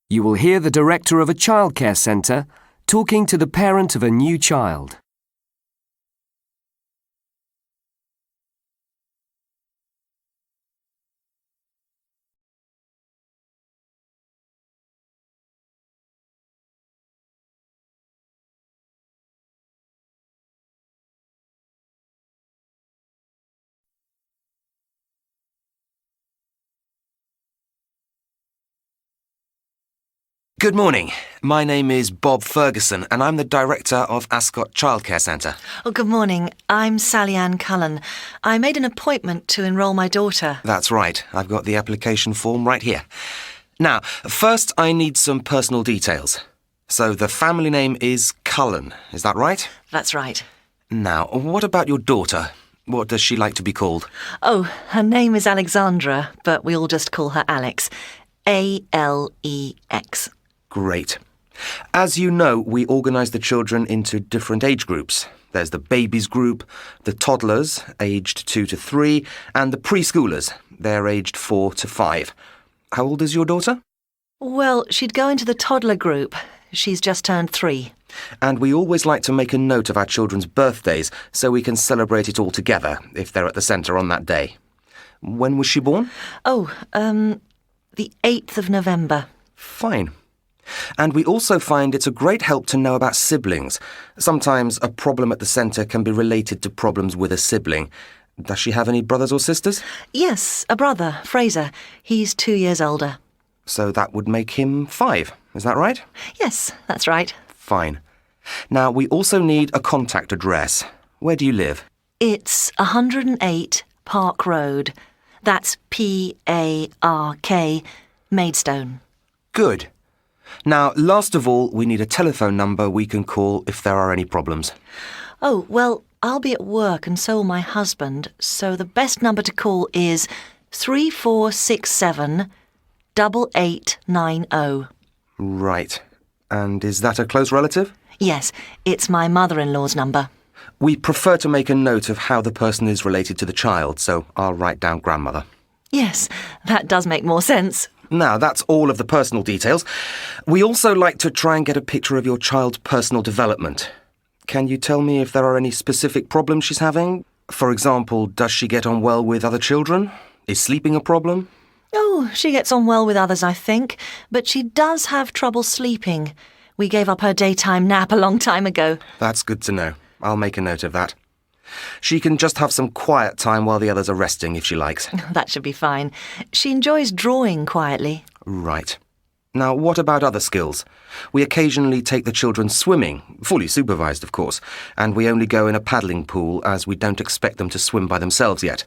You will hear the director of a childcare centre talking to the parent of a new child. Good morning. My name is Bob Ferguson and I'm the director of Ascot Childcare Centre. Oh, good morning. I'm Sally Ann Cullen. I made an appointment to enrol my daughter. That's right. I've got the application form right here. Now, first I need some personal details. So the family name is Cullen, is that right? That's right. Now, what about your daughter? What does she like to be called? Oh, her name is Alexandra, but we all just call her Alex. A-L-E-X. Great. As you know, we organise the children into different age groups. There's the babies group, the toddlers, aged 2 to 3, and the preschoolers. They're aged 4 to 5. How old is your daughter? Well, she'd go into the toddler group. She's just turned 3. And we always like to make a note of our children's birthdays so we can celebrate it all together if they're at the centre on that day. When was she born? Oh, the 8th of November. Fine. And we also find it's a great help to know about siblings. Sometimes a problem at the centre can be related to problems with a sibling. Does she have any brothers or sisters? Yes, a brother, Fraser. He's 2 years older. So that would make him 5, is that right? Yes, that's right. Fine. Now, we also need a contact address. Where do you live? It's 108 Park Road. That's P-A-R-K, Maidstone. Good. Now, last of all, we need a telephone number we can call if there are any problems. Oh, well, I'll be at work and so will my husband, so the best number to call is 3467 8890. Right. And is that a close relative? Yes, it's my mother-in-law's number. We prefer to make a note of how the person is related to the child, so I'll write down grandmother. Yes, that does make more sense. Now, that's all of the personal details. We also like to try and get a picture of your child's personal development. Can you tell me if there are any specific problems she's having? For example, does she get on well with other children? Is sleeping a problem? Oh, she gets on well with others, I think, but she does have trouble sleeping. We gave up her daytime nap a long time ago. That's good to know. I'll make a note of that. She can just have some quiet time while the others are resting if she likes. That should be fine. She enjoys drawing quietly. Right. Now, what about other skills? We occasionally take the children swimming, fully supervised, of course, and we only go in a paddling pool as we don't expect them to swim by themselves yet.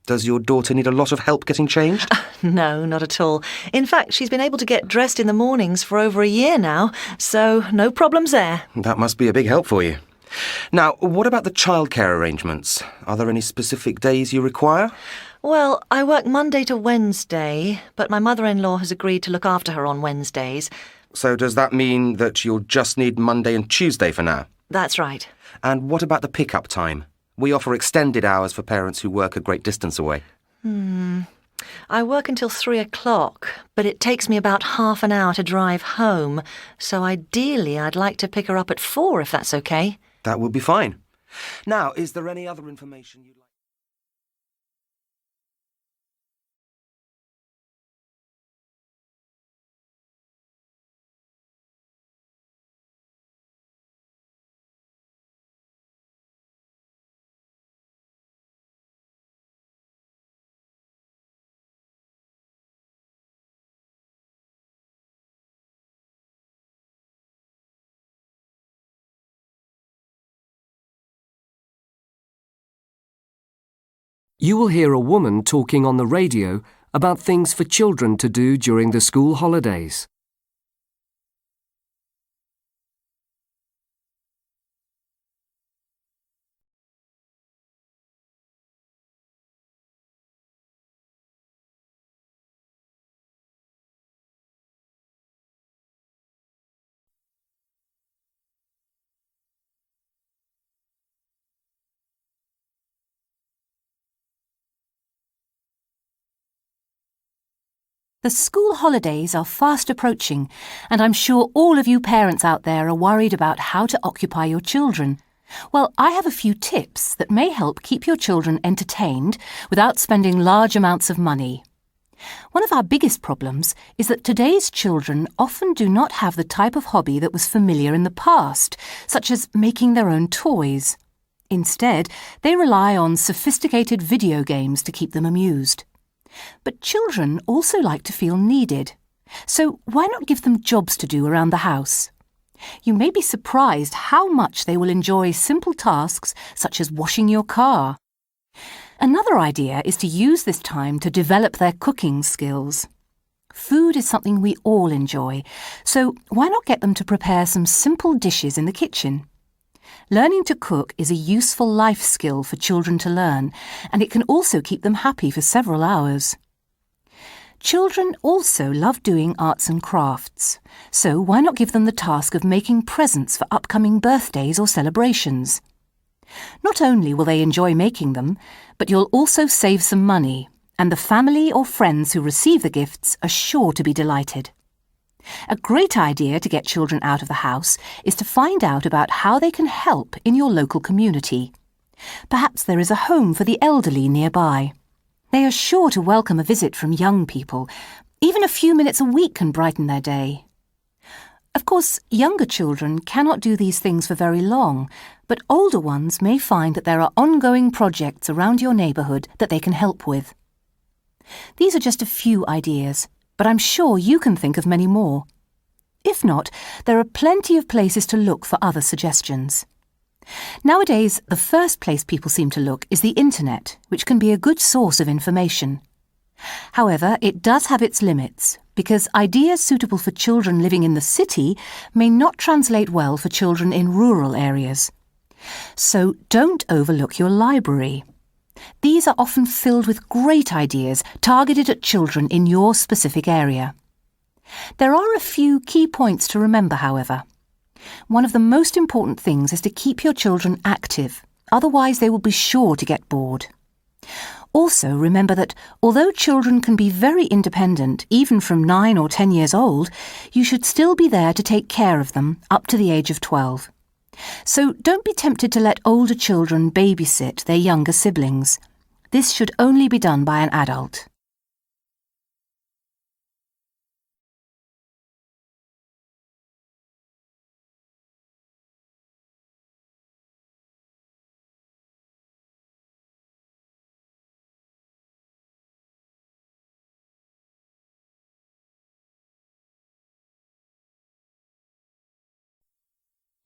Does your daughter need a lot of help getting changed? No, not at all. In fact, she's been able to get dressed in the mornings for over a year now, so no problems there. That must be a big help for you. Now, what about the childcare arrangements? Are there any specific days you require? Well, I work Monday to Wednesday, but my mother-in-law has agreed to look after her on Wednesdays. So does that mean that you'll just need Monday and Tuesday for now? That's right. And what about the pick-up time? We offer extended hours for parents who work a great distance away. I work until 3 o'clock, but it takes me about half an hour to drive home, so ideally I'd like to pick her up at 4 if that's okay. That would be fine. Now, is there any other information you'd like? You will hear a woman talking on the radio about things for children to do during the school holidays. The school holidays are fast approaching, and I'm sure all of you parents out there are worried about how to occupy your children. Well, I have a few tips that may help keep your children entertained without spending large amounts of money. One of our biggest problems is that today's children often do not have the type of hobby that was familiar in the past, such as making their own toys. Instead, they rely on sophisticated video games to keep them amused. But children also like to feel needed. So why not give them jobs to do around the house? You may be surprised how much they will enjoy simple tasks such as washing your car. Another idea is to use this time to develop their cooking skills. Food is something we all enjoy, so why not get them to prepare some simple dishes in the kitchen? Learning to cook is a useful life skill for children to learn, and it can also keep them happy for several hours. Children also love doing arts and crafts, so why not give them the task of making presents for upcoming birthdays or celebrations? Not only will they enjoy making them, but you'll also save some money, and the family or friends who receive the gifts are sure to be delighted. A great idea to get children out of the house is to find out about how they can help in your local community. Perhaps there is a home for the elderly nearby. They are sure to welcome a visit from young people. Even a few minutes a week can brighten their day. Of course, younger children cannot do these things for very long, but older ones may find that there are ongoing projects around your neighbourhood that they can help with. These are just a few ideas, but I'm sure you can think of many more. If not, there are plenty of places to look for other suggestions. Nowadays, the first place people seem to look is the internet, which can be a good source of information. However, it does have its limits, because ideas suitable for children living in the city may not translate well for children in rural areas. So don't overlook your library. These are often filled with great ideas targeted at children in your specific area. There are a few key points to remember, however. One of the most important things is to keep your children active, otherwise they will be sure to get bored. Also, remember that although children can be very independent, even from 9 or 10 years old, you should still be there to take care of them up to the age of 12. So don't be tempted to let older children babysit their younger siblings. This should only be done by an adult.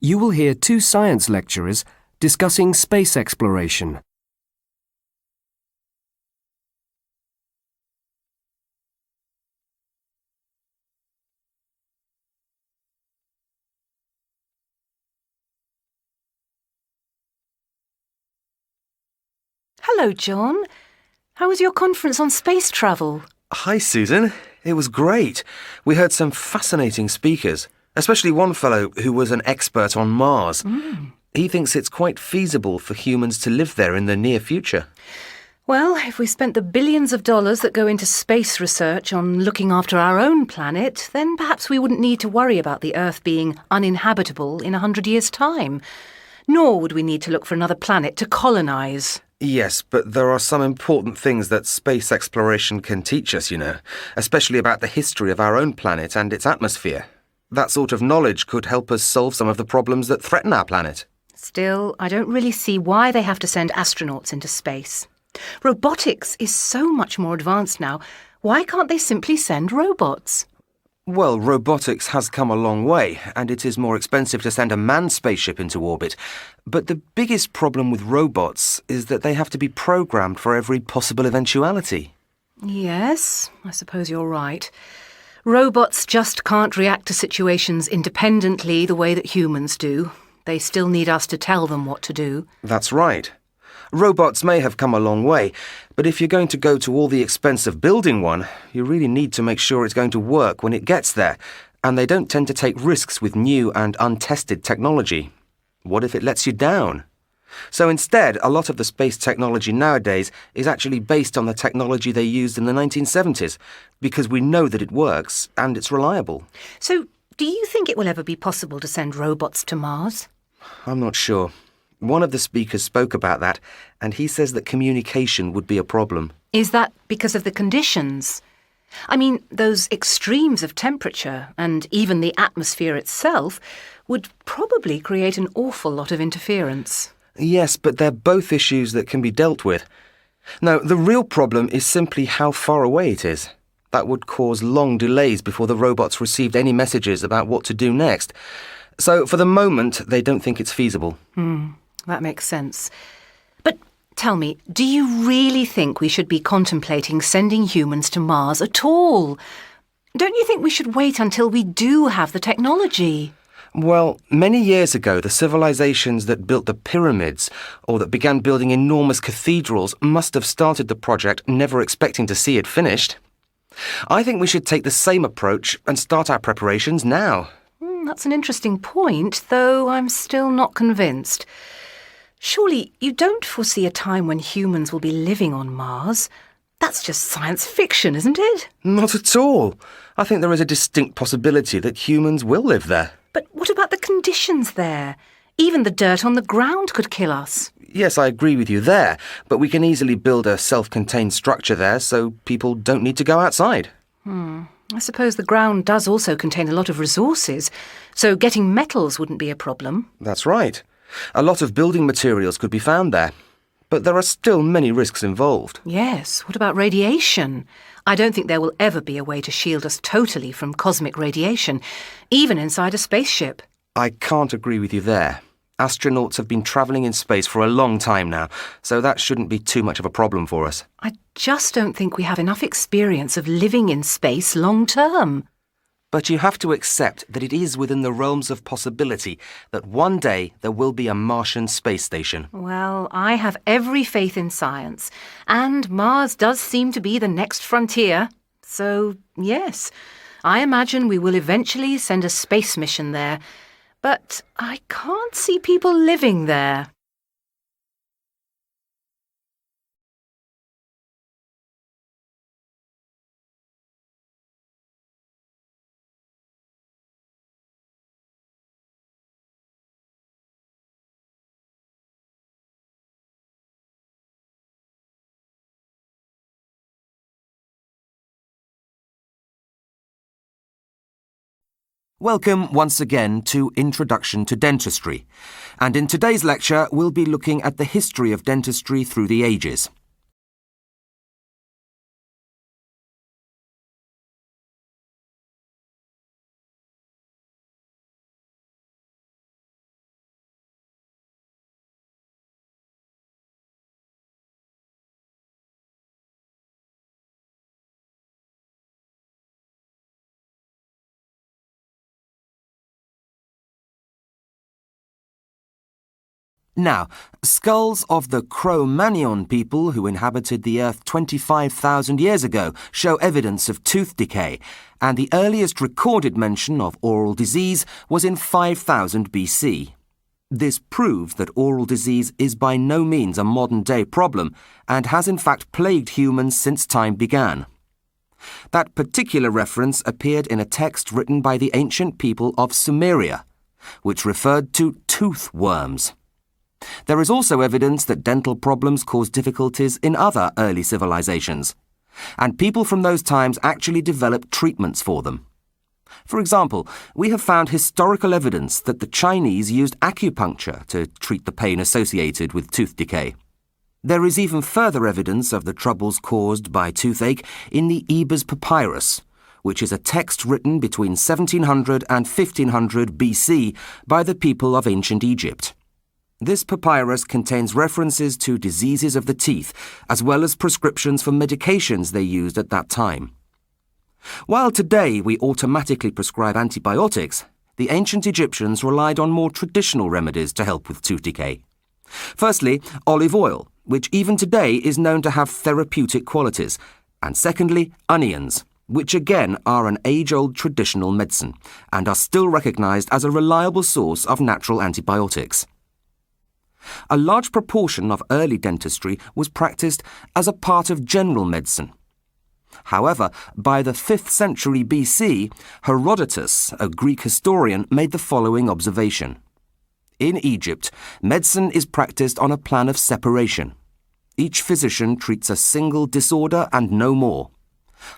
You will hear two science lecturers discussing space exploration. Hello, John. How was your conference on space travel? Hi, Susan. It was great. We heard some fascinating speakers, especially one fellow who was an expert on Mars. He thinks it's quite feasible for humans to live there in the near future. Well, if we spent the billions of dollars that go into space research on looking after our own planet, then perhaps we wouldn't need to worry about the Earth being uninhabitable in 100 years' time. Nor would we need to look for another planet to colonise. Yes, but there are some important things that space exploration can teach us, especially about the history of our own planet and its atmosphere. That sort of knowledge could help us solve some of the problems that threaten our planet. Still, I don't really see why they have to send astronauts into space. Robotics is so much more advanced now. Why can't they simply send robots? Well, robotics has come a long way, and it is more expensive to send a manned spaceship into orbit. But the biggest problem with robots is that they have to be programmed for every possible eventuality. Yes, I suppose you're right. Robots just can't react to situations independently the way that humans do. They still need us to tell them what to do. That's right. Robots may have come a long way, but if you're going to go to all the expense of building one, you really need to make sure it's going to work when it gets there, and they don't tend to take risks with new and untested technology. What if it lets you down? So instead, a lot of the space technology nowadays is actually based on the technology they used in the 1970s, because we know that it works and it's reliable. So, do you think it will ever be possible to send robots to Mars? I'm not sure. One of the speakers spoke about that, and he says that communication would be a problem. Is that because of the conditions? I mean, those extremes of temperature and even the atmosphere itself would probably create an awful lot of interference. Yes, but they're both issues that can be dealt with. No, the real problem is simply how far away it is. That would cause long delays before the robots received any messages about what to do next. So, for the moment, they don't think it's feasible. That makes sense. But tell me, do you really think we should be contemplating sending humans to Mars at all? Don't you think we should wait until we do have the technology? Well, many years ago, the civilizations that built the pyramids or that began building enormous cathedrals must have started the project never expecting to see it finished. I think we should take the same approach and start our preparations now. That's an interesting point, though I'm still not convinced. Surely you don't foresee a time when humans will be living on Mars? That's just science fiction, isn't it? Not at all. I think there is a distinct possibility that humans will live there. But what about the conditions there? Even the dirt on the ground could kill us. Yes, I agree with you there, but we can easily build a self-contained structure there so people don't need to go outside. I suppose the ground does also contain a lot of resources, so getting metals wouldn't be a problem. That's right. A lot of building materials could be found there, but there are still many risks involved. Yes, what about radiation? I don't think there will ever be a way to shield us totally from cosmic radiation, even inside a spaceship. I can't agree with you there. Astronauts have been travelling in space for a long time now, so that shouldn't be too much of a problem for us. I just don't think we have enough experience of living in space long term. But you have to accept that it is within the realms of possibility that one day there will be a Martian space station. Well, I have every faith in science, and Mars does seem to be the next frontier. So, yes, I imagine we will eventually send a space mission there. But I can't see people living there. Welcome once again to Introduction to Dentistry, and in today's lecture we'll be looking at the history of dentistry through the ages. Now, skulls of the Cro-Magnon people who inhabited the Earth 25,000 years ago show evidence of tooth decay, and the earliest recorded mention of oral disease was in 5000 BC. This proves that oral disease is by no means a modern-day problem and has in fact plagued humans since time began. That particular reference appeared in a text written by the ancient people of Sumeria, which referred to tooth worms. There is also evidence that dental problems caused difficulties in other early civilizations, and people from those times actually developed treatments for them. For example, we have found historical evidence that the Chinese used acupuncture to treat the pain associated with tooth decay. There is even further evidence of the troubles caused by toothache in the Ebers Papyrus, which is a text written between 1700 and 1500 BC by the people of ancient Egypt. This papyrus contains references to diseases of the teeth, as well as prescriptions for medications they used at that time. While today we automatically prescribe antibiotics, the ancient Egyptians relied on more traditional remedies to help with tooth decay. Firstly, olive oil, which even today is known to have therapeutic qualities, and secondly, onions, which again are an age-old traditional medicine, and are still recognized as a reliable source of natural antibiotics. a large proportion of early dentistry was practiced as a part of general medicine. However, by the 5th century BC, Herodotus, a Greek historian, made the following observation. In Egypt, medicine is practiced on a plan of separation. Each physician treats a single disorder and no more.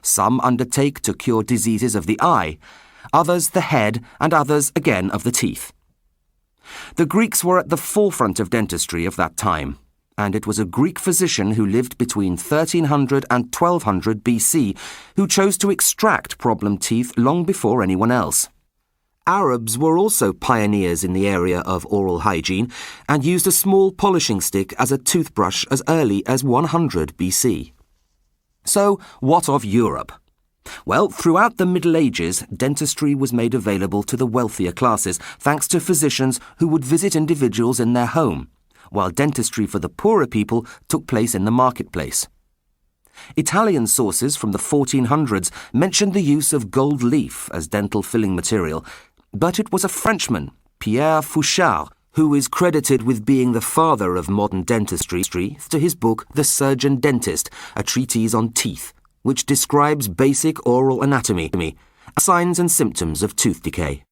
Some undertake to cure diseases of the eye, others the head, and others again of the teeth. The Greeks were at the forefront of dentistry of that time, and it was a Greek physician who lived between 1300 and 1200 BC who chose to extract problem teeth long before anyone else. Arabs were also pioneers in the area of oral hygiene and used a small polishing stick as a toothbrush as early as 100 BC. So, what of Europe? Well, throughout the Middle Ages, dentistry was made available to the wealthier classes thanks to physicians who would visit individuals in their home, while dentistry for the poorer people took place in the marketplace. Italian sources from the 1400s mentioned the use of gold leaf as dental filling material, but it was a Frenchman, Pierre Fauchard, who is credited with being the father of modern dentistry to his book The Surgeon Dentist, a treatise on teeth, which describes basic oral anatomy, signs and symptoms of tooth decay.